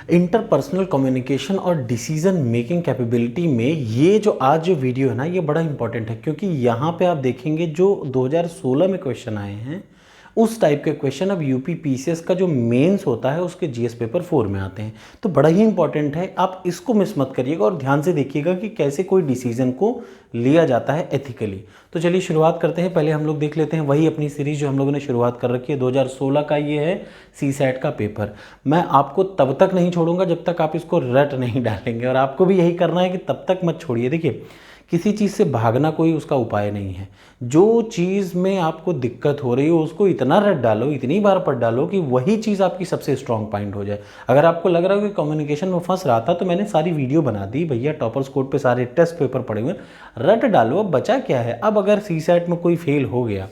Interpersonal communication और decision making capability में ये जो आज जो वीडियो है ना, ये बड़ा इंपॉर्टेंट है, क्योंकि यहाँ पे आप देखेंगे जो 2016 में क्वेश्चन आए हैं उस टाइप के क्वेश्चन अब यूपी पीसीएस का जो मेंस होता है उसके जीएस पेपर 4 में आते हैं। तो बड़ा ही इंपॉर्टेंट है, आप इसको मिस मत करिएगा और ध्यान से देखिएगा कि कैसे कोई डिसीजन को लिया जाता है एथिकली। तो चलिए शुरुआत करते हैं। पहले हम लोग देख लेते हैं वही अपनी सीरीज जो हम लोगों ने शुरुआत कर रखी है। 2016 का ये है सीसैट का पेपर। मैं आपको तब तक नहीं छोड़ूंगा जब तक आप इसको रट नहीं डालेंगे, और आपको भी यही करना है कि तब तक मत छोड़िए। देखिए, किसी चीज़ से भागना कोई उसका उपाय नहीं है। जो चीज़ में आपको दिक्कत हो रही हो उसको इतना रट डालो, इतनी बार पढ़ डालो कि वही चीज़ आपकी सबसे स्ट्रॉन्ग पॉइंट हो जाए। अगर आपको लग रहा है कि कम्युनिकेशन में फंस रहा था तो मैंने सारी वीडियो बना दी भैया, टॉपर्स कोड पे सारे टेस्ट पेपर पड़े हुए, रट डालो, अब बचा क्या है। अब अगर सीसैट में कोई फेल हो गया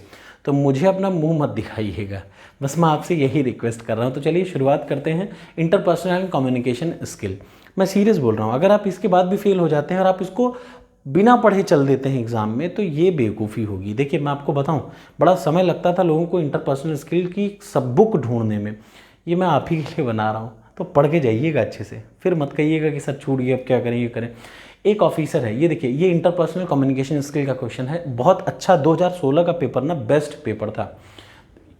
तो मुझे अपना मुंह मत दिखाइएगा, बस मैं आपसे यही रिक्वेस्ट कर रहा हूँ। तो चलिए शुरुआत करते हैं। इंटरपर्सनल कम्युनिकेशन स्किल, मैं सीरियस बोल रहा हूँ। अगर आप इसके बाद भी फेल हो जाते हैं और आप इसको बिना पढ़े चल देते हैं एग्ज़ाम में तो ये बेवकूफ़ी होगी। देखिए, मैं आपको बताऊं, बड़ा समय लगता था लोगों को इंटरपर्सनल स्किल की सब बुक ढूंढने में। ये मैं आप ही के लिए बना रहा हूँ, तो पढ़ के जाइएगा अच्छे से, फिर मत कहिएगा कि सर छूट गया अब क्या करें, ये करें। एक ऑफिसर है, ये देखिए, ये इंटरपर्सनल कम्युनिकेशन स्किल का क्वेश्चन है। बहुत अच्छा 2016 का पेपर ना बेस्ट पेपर था,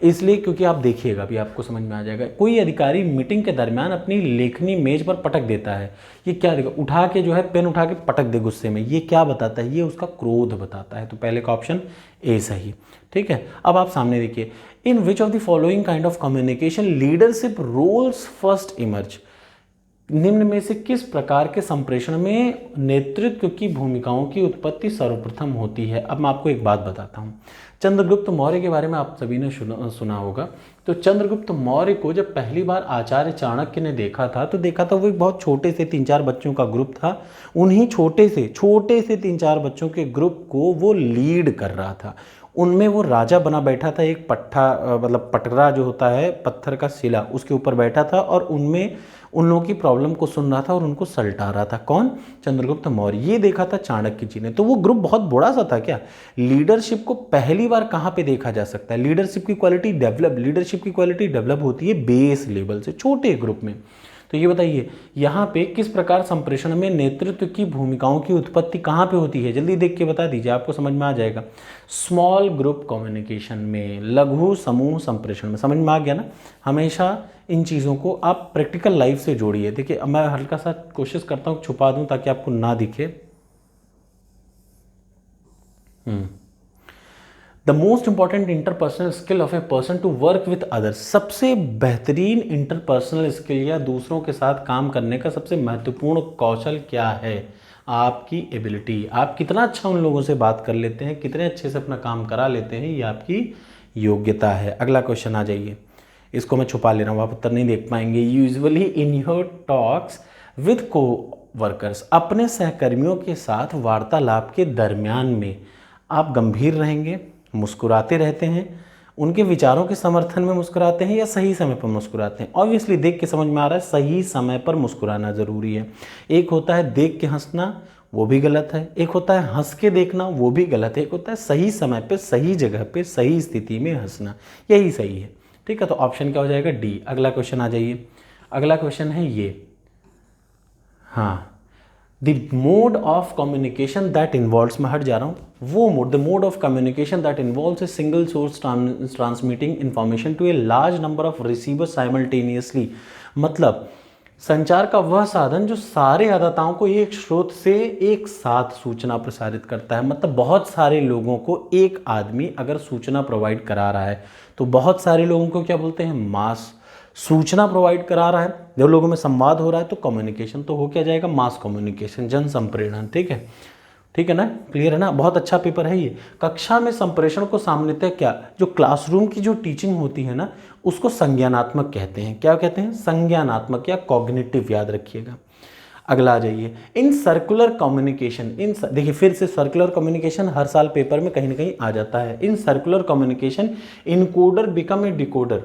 इसलिए क्योंकि आप देखिएगा अभी आपको समझ में आ जाएगा। कोई अधिकारी मीटिंग के दरमियान अपनी लेखनी मेज पर पटक देता है। ये क्या देखो, उठा के जो है पेन उठा के पटक दे गुस्से में, ये क्या बताता है? ये उसका क्रोध बताता है। तो पहले का ऑप्शन ए सही, ठीक है। अब आप सामने देखिए, in which of the following kind of communication leadership roles first emerge, निम्न में से किस प्रकार के संप्रेषण में नेतृत्व की भूमिकाओं की उत्पत्ति सर्वप्रथम होती है? अब मैं आपको एक बात बताता हूँ। चंद्रगुप्त मौर्य के बारे में आप सभी ने सुना होगा। तो चंद्रगुप्त मौर्य को जब पहली बार आचार्य चाणक्य ने देखा था तो वो एक बहुत छोटे से 3-4 बच्चों का ग्रुप था। उन्हीं छोटे से 3-4 बच्चों के ग्रुप को वो लीड कर रहा था। उनमें वो राजा बना बैठा था, एक मतलब पटरा जो होता है पत्थर का शिला, उसके ऊपर बैठा था और उनमें उन लोगों की प्रॉब्लम को सुन रहा था और उनको सलटा रहा था। कौन? चंद्रगुप्त मौर्य। ये देखा था चाणक्य जी ने। तो वो ग्रुप बहुत बड़ा सा था क्या? लीडरशिप को पहली बार कहाँ पे देखा जा सकता है? लीडरशिप की क्वालिटी डेवलप होती है बेस लेवल से, छोटे ग्रुप में। तो ये बताइए यहाँ पे किस प्रकार संप्रेषण में नेतृत्व की भूमिकाओं की उत्पत्ति कहाँ पे होती है? जल्दी देख के बता दीजिए, आपको समझ में आ जाएगा। स्मॉल ग्रुप कम्युनिकेशन में, लघु समूह संप्रेषण में। समझ में आ गया ना? हमेशा इन चीज़ों को आप प्रैक्टिकल लाइफ से जोड़िए। देखिए, अब मैं हल्का सा कोशिश करता हूँ छुपा दूँ ताकि आपको ना दिखे। The most important interpersonal skill of a person to work with others, सबसे बेहतरीन इंटरपर्सनल स्किल या दूसरों के साथ काम करने का सबसे महत्वपूर्ण कौशल क्या है? आपकी एबिलिटी, आप कितना अच्छा उन लोगों से बात कर लेते हैं, कितने अच्छे से अपना काम करा लेते हैं, ये आपकी योग्यता है। अगला क्वेश्चन आ जाइए, इसको मैं छुपा ले रहा हूँ, आप उत्तर नहीं देख पाएंगे। Usually in your talks with को वर्कर्स, अपने सहकर्मियों के साथ वार्तालाप के दरमियान में आप गंभीर रहेंगे, मुस्कुराते रहते हैं, उनके विचारों के समर्थन में मुस्कुराते हैं या सही समय पर मुस्कुराते हैं? ऑब्वियसली देख के समझ में आ रहा है सही समय पर मुस्कुराना ज़रूरी है। एक होता है देख के हंसना, वो भी गलत है। एक होता है हंस के देखना, वो भी गलत है। एक होता है सही समय पे, सही जगह पे, सही स्थिति में हंसना, यही सही है। ठीक है, तो ऑप्शन क्या हो जाएगा? डी। अगला क्वेश्चन आ जाइए। अगला क्वेश्चन है ये, हाँ, the mode of communication that involves, मैं हट जा रहा हूँ, वो mode, the mode of communication that involves a single source transmitting information to a large number of receivers simultaneously, मतलब संचार का वह साधन जो सारे आदाताओं को एक स्रोत से एक साथ सूचना प्रसारित करता है। मतलब बहुत सारे लोगों को एक आदमी अगर सूचना प्रोवाइड करा रहा है तो बहुत सारे लोगों को क्या बोलते हैं? मास सूचना प्रोवाइड करा रहा है। जब लोगों में संवाद हो रहा है तो कम्युनिकेशन तो हो क्या जाएगा? मास कम्युनिकेशन, जन संप्रेषण। ठीक है, ठीक है ना? क्लियर है ना? बहुत अच्छा पेपर है ये। कक्षा में संप्रेषण को सामान्यतः क्या, जो क्लासरूम की जो टीचिंग होती है ना, उसको संज्ञानात्मक कहते हैं। क्या कहते हैं? संज्ञानात्मक या कॉग्निटिव, याद रखिएगा। अगला आ जाइए, इन सर्कुलर कम्युनिकेशन, देखिए फिर से सर्कुलर कम्युनिकेशन हर साल पेपर में कहीं ना कहीं आ जाता है। In circular communication encoder become a decoder,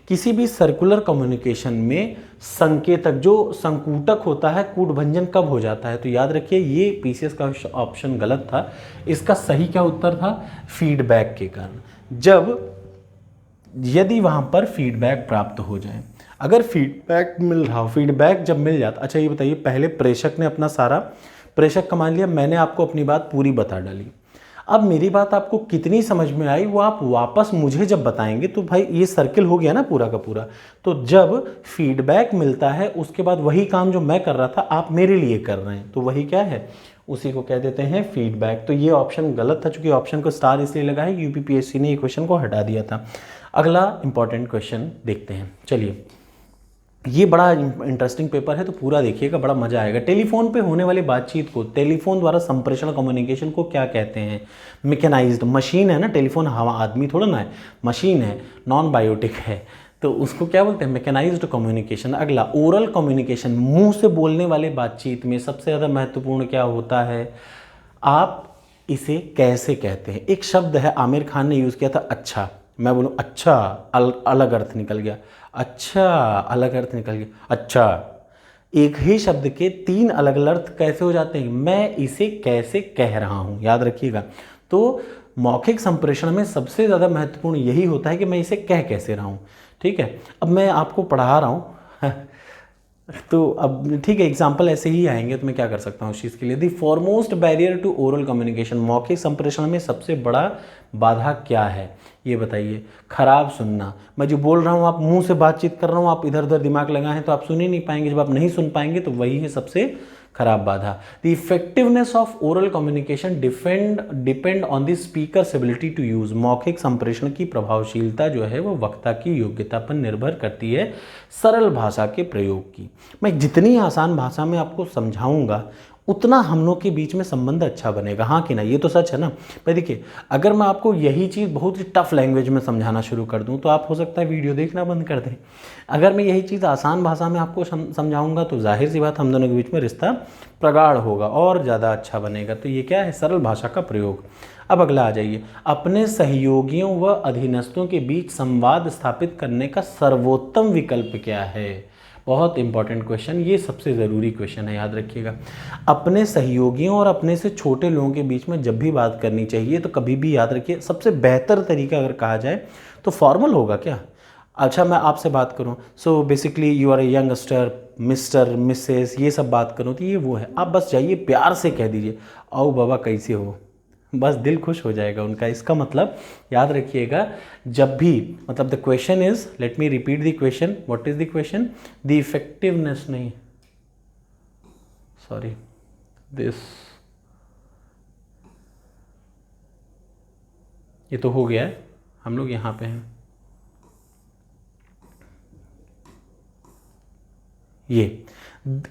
किसी भी सर्कुलर कम्युनिकेशन में संकेतक जो संकूटक होता है, कूटभंजन कब हो जाता है? तो याद रखिए ये पीसीएस का ऑप्शन गलत था। इसका सही क्या उत्तर था? फीडबैक के कारण, जब यदि वहां पर फीडबैक प्राप्त हो जाए। अगर फीडबैक मिल रहा हो, फीडबैक जब मिल जाता, अच्छा ये बताइए, पहले प्रेषक ने अपना सारा, प्रेषक का मान लिया मैंने आपको अपनी बात पूरी बता डाली, अब मेरी बात आपको कितनी समझ में आई वो आप वापस मुझे जब बताएंगे, तो भाई ये सर्किल हो गया ना पूरा का पूरा। तो जब फीडबैक मिलता है उसके बाद वही काम जो मैं कर रहा था आप मेरे लिए कर रहे हैं, तो वही क्या है, उसी को कह देते हैं फीडबैक। तो ये ऑप्शन गलत था, चूंकि ऑप्शन को स्टार इसलिए लगा है यूपीपीएससी ने ये क्वेश्चन को हटा दिया था। अगला इंपॉर्टेंट क्वेश्चन देखते हैं, चलिए। ये बड़ा इंटरेस्टिंग पेपर है तो पूरा देखिएगा, बड़ा मजा आएगा। टेलीफोन पे होने वाली बातचीत को, टेलीफोन द्वारा संप्रेषण कम्युनिकेशन को क्या कहते हैं? मैकेनाइज्ड, मशीन है ना टेलीफोन, हवा आदमी थोड़ा ना है, मशीन है, नॉन बायोटिक है, तो उसको क्या बोलते हैं? Mechanised communication. अगला ओरल कम्युनिकेशन, मुंह से बोलने वाले बातचीत में सबसे ज़्यादा महत्वपूर्ण क्या होता है? आप इसे कैसे कहते हैं? एक शब्द है आमिर खान ने यूज़ किया था, अच्छा, मैं बोलूँ अच्छा, अलग अर्थ निकल गया, अच्छा अलग अर्थ निकल गया, अच्छा। एक ही शब्द के 3 अलग अलग अर्थ कैसे हो जाते हैं? मैं इसे कैसे कह रहा हूँ, याद रखिएगा। तो मौखिक संप्रेषण में सबसे ज़्यादा महत्वपूर्ण यही होता है कि मैं इसे कह कैसे रहा हूँ, ठीक है। अब मैं आपको पढ़ा रहा हूँ तो अब ठीक है, एग्जाम्पल ऐसे ही आएंगे, तो मैं क्या कर सकता हूँ उस चीज़ के लिए। The foremost barrier to oral communication, मौखिक संप्रेषण में सबसे बड़ा बाधा क्या है ये बताइए? खराब सुनना। मैं जो बोल रहा हूँ, आप मुंह से बातचीत कर रहा हूँ, आप इधर उधर दिमाग लगाएं तो आप सुन ही नहीं पाएंगे, जब आप नहीं सुन पाएंगे तो वही है सबसे खराब बाधा। The effectiveness of oral communication depend on the speaker's ability to use, मौखिक संप्रेषण की प्रभावशीलता जो है वो वक्ता की योग्यता पर निर्भर करती है सरल भाषा के प्रयोग की। मैं जितनी आसान भाषा में आपको समझाऊंगा उतना हम लोग के बीच में संबंध अच्छा बनेगा, हाँ कि ना? ये तो सच है ना भाई। देखिए, अगर मैं आपको यही चीज़ बहुत ही टफ लैंग्वेज में समझाना शुरू कर दूं तो आप हो सकता है वीडियो देखना बंद कर दें। अगर मैं यही चीज़ आसान भाषा में आपको समझाऊंगा तो जाहिर सी बात हम दोनों के बीच में रिश्ता प्रगाढ़ होगा और ज़्यादा अच्छा बनेगा। तो ये क्या है? सरल भाषा का प्रयोग। अब अगला आ जाइए, अपने सहयोगियों व अधीनस्थों के बीच संवाद स्थापित करने का सर्वोत्तम विकल्प क्या है? बहुत इंपॉर्टेंट क्वेश्चन, ये सबसे ज़रूरी क्वेश्चन है, याद रखिएगा। अपने सहयोगियों और अपने से छोटे लोगों के बीच में जब भी बात करनी चाहिए तो कभी भी याद रखिए सबसे बेहतर तरीका अगर कहा जाए तो फॉर्मल होगा क्या? अच्छा, मैं आपसे बात करूं, so basically you are a youngster, mister, missus, ये सब बात करूं तो ये वो है। आप बस जाइए प्यार से कह दीजिए, आओ बाबा कैसे हो, बस दिल खुश हो जाएगा उनका। इसका मतलब याद रखिएगा, जब भी, मतलब the question is, let me repeat the question, what is the question? The effectiveness, नहीं सॉरी, दिस, ये तो हो गया है, हम लोग यहाँ पे हैं। ये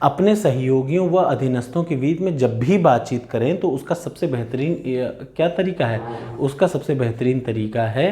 अपने सहयोगियों व अधीनस्थों के बीच में जब भी बातचीत करें तो उसका सबसे बेहतरीन क्या तरीका है? उसका सबसे बेहतरीन तरीका है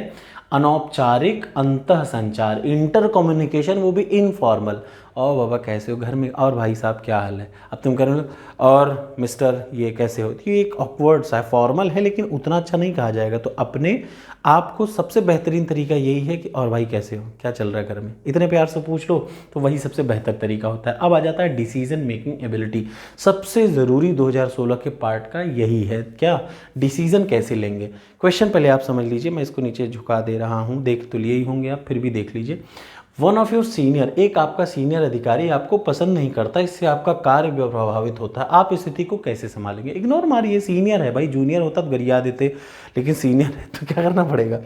अनौपचारिक अंतः संचार, इंटर कम्युनिकेशन, वो भी इनफॉर्मल। और बाबा कैसे हो घर में, और भाई साहब क्या हाल है, अब तुम कह रहे हो, और मिस्टर ये कैसे हो, ये एक ऑकवर्ड सा फॉर्मल है लेकिन उतना अच्छा नहीं कहा जाएगा। तो अपने आपको सबसे बेहतरीन तरीका यही है कि और भाई कैसे हो, क्या चल रहा है घर में, इतने प्यार से पूछ लो, तो वही सबसे बेहतर तरीका होता है। अब आ जाता है डिसीजन मेकिंग एबिलिटी, सबसे ज़रूरी 2016 के पार्ट का यही है, क्या? डिसीजन कैसे लेंगे। क्वेश्चन पहले आप समझ लीजिए, मैं इसको नीचे झुका दे रहा हूँ, देख तो लिए ही होंगे आप, फिर भी देख लीजिए। वन ऑफ योर सीनियर, एक आपका सीनियर अधिकारी आपको पसंद नहीं करता, इससे आपका कार्य प्रभावित होता है, आप इस स्थिति को कैसे संभालेंगे? इग्नोर मारिए, सीनियर है भाई, जूनियर होता तो गरिया देते, लेकिन सीनियर है तो क्या करना पड़ेगा?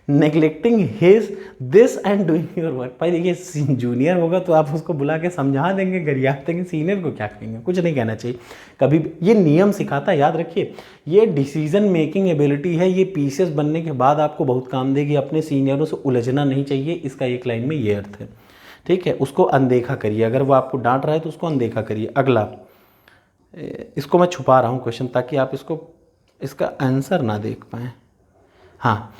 Neglecting his this and doing your work. भाई देखिए, जूनियर होगा तो आप उसको बुला के समझा देंगे, गरिया देंगे, सीनियर को क्या कहेंगे? कुछ नहीं कहना चाहिए कभी भी। ये नियम सिखाता है, याद रखिए, ये डिसीजन मेकिंग एबिलिटी है, ये पीसीएस बनने के बाद आपको बहुत काम देगी। अपने सीनियरों से उलझना नहीं चाहिए, इसका एक लाइन में ये अर्थ है, ठीक है। उसको अनदेखा करिए, अगर वो आपको डांट रहा है तो उसको अनदेखा करिए। अगला, इसको मैं छुपा रहा हूँ क्वेश्चन ताकि आप इसका आंसर ना देख पाएँ। हाँ,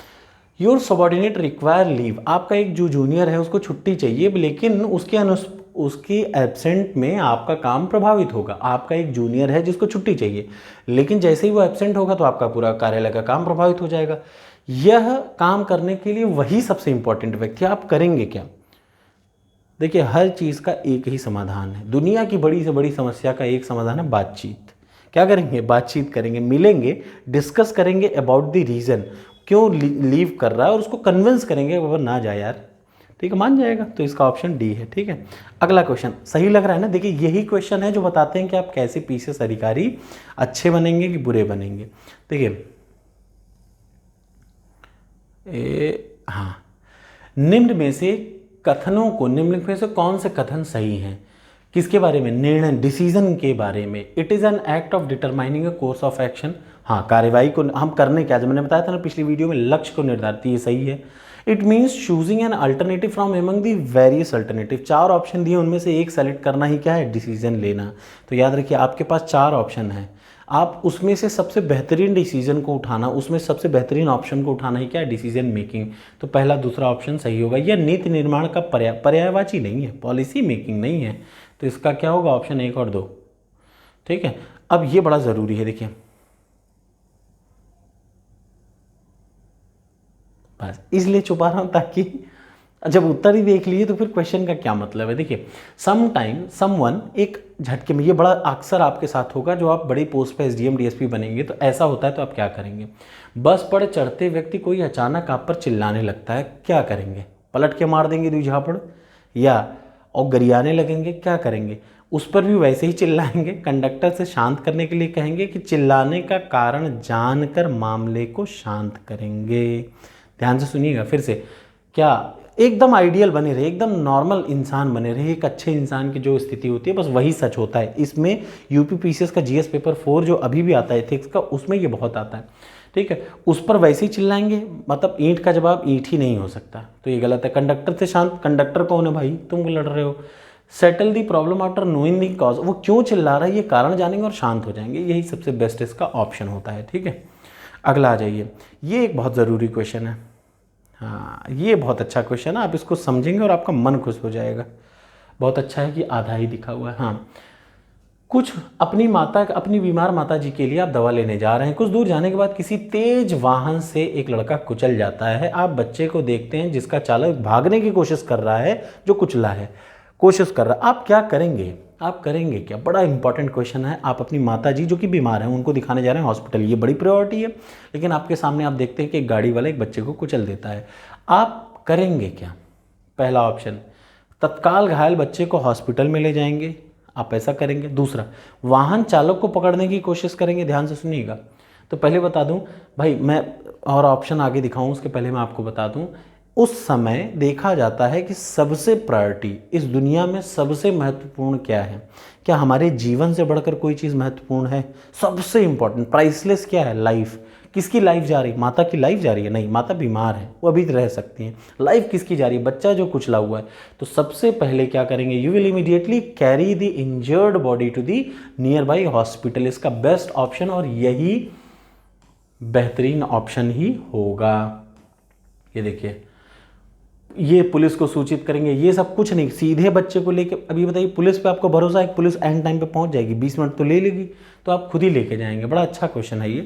योर सबॉर्डिनेट रिक्वायर लीव, आपका एक जो जूनियर है उसको छुट्टी चाहिए, लेकिन उसकी एब्सेंट में आपका काम प्रभावित होगा। आपका एक जूनियर है जिसको छुट्टी चाहिए, लेकिन जैसे ही वो एब्सेंट होगा तो आपका पूरा कार्यालय का काम प्रभावित हो जाएगा। यह काम करने के लिए वही सबसे इंपॉर्टेंट व्यक्ति, आप करेंगे क्या? देखिए, हर चीज़ का एक ही समाधान है, दुनिया की बड़ी से बड़ी समस्या का एक समाधान है, बातचीत। क्या करेंगे? बातचीत करेंगे, मिलेंगे, डिस्कस करेंगे अबाउट द रीज़न, क्यों लीव कर रहा है, और उसको कन्विंस करेंगे बाबा ना जा यार, ठीक है, मान जाएगा। तो इसका ऑप्शन डी है। ठीक है, अगला क्वेश्चन सही लग रहा है ना। देखिए यही क्वेश्चन है जो बताते हैं कि आप कैसे पीसीएस अधिकारी अच्छे बनेंगे कि बुरे बनेंगे। देखिए हाँ, निम्न में से कौन से कथन सही हैं? किसके बारे में? निर्णय, डिसीजन के बारे में। It is an act of determining a course of action. हाँ, कार्यवाही को हम करने क्या, जब मैंने बताया था ना पिछली वीडियो में, लक्ष्य को निर्धारित, ये सही है। It means choosing an alternative from among the various alternative. 4 option दिए, उनमें से एक सेलेक्ट करना ही क्या है? डिसीजन लेना। तो याद रखिए आपके पास 4 ऑप्शन है, आप उसमें से सबसे बेहतरीन डिसीजन को उठाना, उसमें सबसे बेहतरीन ऑप्शन को उठाना ही क्या है? Decision making. तो पहला दूसरा ऑप्शन सही होगा। यह नीति निर्माण का पर्यायवाची नहीं है, पॉलिसी मेकिंग नहीं है। तो इसका क्या होगा? ऑप्शन 1 और 2। ठीक है, अब ये बड़ा ज़रूरी है। देखिए बस इसलिए छुपा रहा हूँ ताकि जब उत्तर ही देख लिए तो फिर क्वेश्चन का क्या मतलब है। देखिए सम टाइम समवन, एक झटके में, ये बड़ा अक्सर आपके साथ होगा जो आप बड़ी पोस्ट पे एसडीएम डीएसपी बनेंगे तो ऐसा होता है। तो आप क्या करेंगे? बस पर चढ़ते व्यक्ति कोई अचानक आप पर चिल्लाने लगता है, क्या करेंगे? पलट के मार देंगे 2 झापड़, या और गरियाने लगेंगे, क्या करेंगे? उस पर भी वैसे ही चिल्लाएंगे, कंडक्टर से शांत करने के लिए कहेंगे कि चिल्लाने का कारण जानकर मामले को शांत करेंगे। ध्यान से सुनिएगा फिर से। क्या एकदम आइडियल बने रहे, एकदम नॉर्मल इंसान बने रहे, एक अच्छे इंसान की जो स्थिति होती है बस वही सच होता है। इसमें यूपी पीसीएस का जीएस पेपर 4 जो अभी भी आता है एथिक्स का, उसमें ये बहुत आता है। ठीक है, उस पर वैसे ही चिल्लाएंगे, मतलब ईंट का जवाब ईंट ही नहीं हो सकता, तो ये गलत है। कंडक्टर से शांत, कंडक्टर कौन है भाई? तुम लड़ रहे हो। सेटल दी प्रॉब्लम आफ्टर नोइंग दी कॉज, वो क्यों चिल्ला रहा है ये कारण जानेंगे और शांत हो जाएंगे, यही सबसे बेस्ट इसका ऑप्शन होता है। ठीक है, अगला आ जाइए। ये एक बहुत ज़रूरी क्वेश्चन है। हाँ, ये बहुत अच्छा क्वेश्चन है, आप इसको समझेंगे और आपका मन खुश हो जाएगा। बहुत अच्छा है कि आधा ही दिखा हुआ है। हाँ, कुछ अपनी बीमार माता जी के लिए आप दवा लेने जा रहे हैं। कुछ दूर जाने के बाद किसी तेज वाहन से एक लड़का कुचल जाता है। आप बच्चे को देखते हैं जिसका चालक भागने की कोशिश कर रहा है, जो कुचला है कोशिश कर रहा है। आप क्या करेंगे? आप करेंगे क्या? बड़ा इंपॉर्टेंट क्वेश्चन है। आप अपनी माता जी जो कि बीमार हैं उनको दिखाने जा रहे हैं हॉस्पिटल, ये बड़ी प्रायोरिटी है। लेकिन आपके सामने आप देखते हैं कि एक गाड़ी वाला एक बच्चे को कुचल देता है। आप करेंगे क्या? पहला ऑप्शन, तत्काल घायल बच्चे को हॉस्पिटल में ले जाएंगे, आप ऐसा करेंगे। दूसरा, वाहन चालक को पकड़ने की कोशिश करेंगे। ध्यान से सुनिएगा। तो पहले बता दूं भाई, मैं और ऑप्शन आगे दिखाऊं उसके पहले मैं आपको बता दूं, उस समय देखा जाता है कि सबसे प्रायोरिटी इस दुनिया में सबसे महत्वपूर्ण क्या है? क्या हमारे जीवन से बढ़कर कोई चीज़ महत्वपूर्ण है? सबसे इंपॉर्टेंट, प्राइसलेस क्या है? लाइफ। किसकी लाइफ जा रही? माता की लाइफ जा रही है? नहीं, माता बीमार है, वो अभी रह सकती हैं। लाइफ किसकी जा रही है? बच्चा जो कुचला हुआ है। तो सबसे पहले क्या करेंगे? You will immediately carry the injured body to the nearby hospital. इसका बेस्ट ऑप्शन और यही बेहतरीन ऑप्शन ही होगा। ये देखिए, ये पुलिस को सूचित करेंगे, ये सब कुछ नहीं, सीधे बच्चे को लेके। अभी बताइए, पुलिस पे आपको भरोसा है? पुलिस एंड टाइम पे पहुंच जाएगी, 20 मिनट तो ले लेगी, तो आप खुद ही लेके जाएंगे। बड़ा अच्छा क्वेश्चन है ये।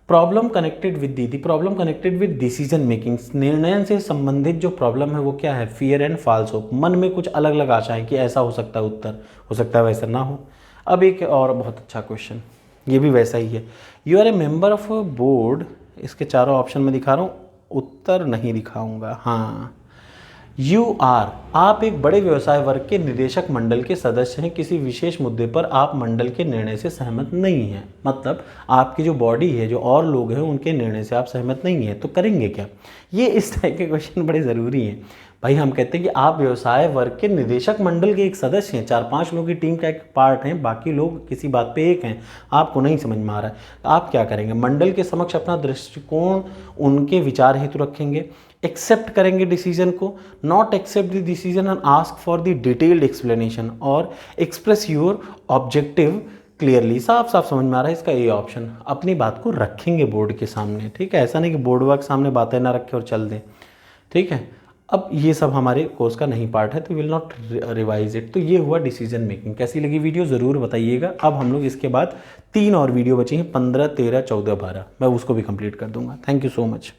Problem connected with the problem connected with decision making, निर्णय से संबंधित जो प्रॉब्लम है वो क्या है? Fear and false hope. मन में कुछ अलग अलग आशाएं कि ऐसा हो सकता है उत्तर, हो सकता है वैसा ना हो। अब एक और बहुत अच्छा क्वेश्चन, ये भी वैसा ही है। You are a member of a board, इसके चारों ऑप्शन में दिखा रहा हूँ, उत्तर नहीं दिखाऊंगा। हाँ, यू आर, आप एक बड़े व्यवसाय वर्ग के निदेशक मंडल के सदस्य हैं। किसी विशेष मुद्दे पर आप मंडल के निर्णय से सहमत नहीं हैं, मतलब आपकी जो बॉडी है, जो और लोग हैं, उनके निर्णय से आप सहमत नहीं हैं, तो करेंगे क्या? ये इस टाइप के क्वेश्चन बड़े ज़रूरी हैं भाई। हम कहते हैं कि आप व्यवसाय वर्ग के निदेशक मंडल के एक सदस्य हैं, 4-5 लोगों की टीम का एक पार्ट हैं, बाकी लोग किसी बात पे एक हैं, आपको नहीं समझ में आ रहा है, तो आप क्या करेंगे? मंडल के समक्ष अपना दृष्टिकोण उनके विचार हेतु रखेंगे, एक्सेप्ट करेंगे डिसीजन को, not accept the decision and ask for the detailed explanation, और एक्सप्रेस योर ऑब्जेक्टिव क्लियरली। साफ साफ समझ में आ रहा है इसका ये ऑप्शन। अपनी बात को रखेंगे बोर्ड के सामने, ठीक है, ऐसा नहीं कि बोर्ड वर्क सामने बातें ना रखें और चल दें, ठीक है। अब ये सब हमारे कोर्स का नहीं पार्ट है, तो विल नॉट रिवाइज इट। तो ये हुआ डिसीजन मेकिंग। कैसी लगी वीडियो ज़रूर बताइएगा। अब हम लोग इसके बाद 3 और वीडियो बची हैं, 15, 13, 14, 12, मैं उसको भी कंप्लीट कर दूंगा। Thank you so much.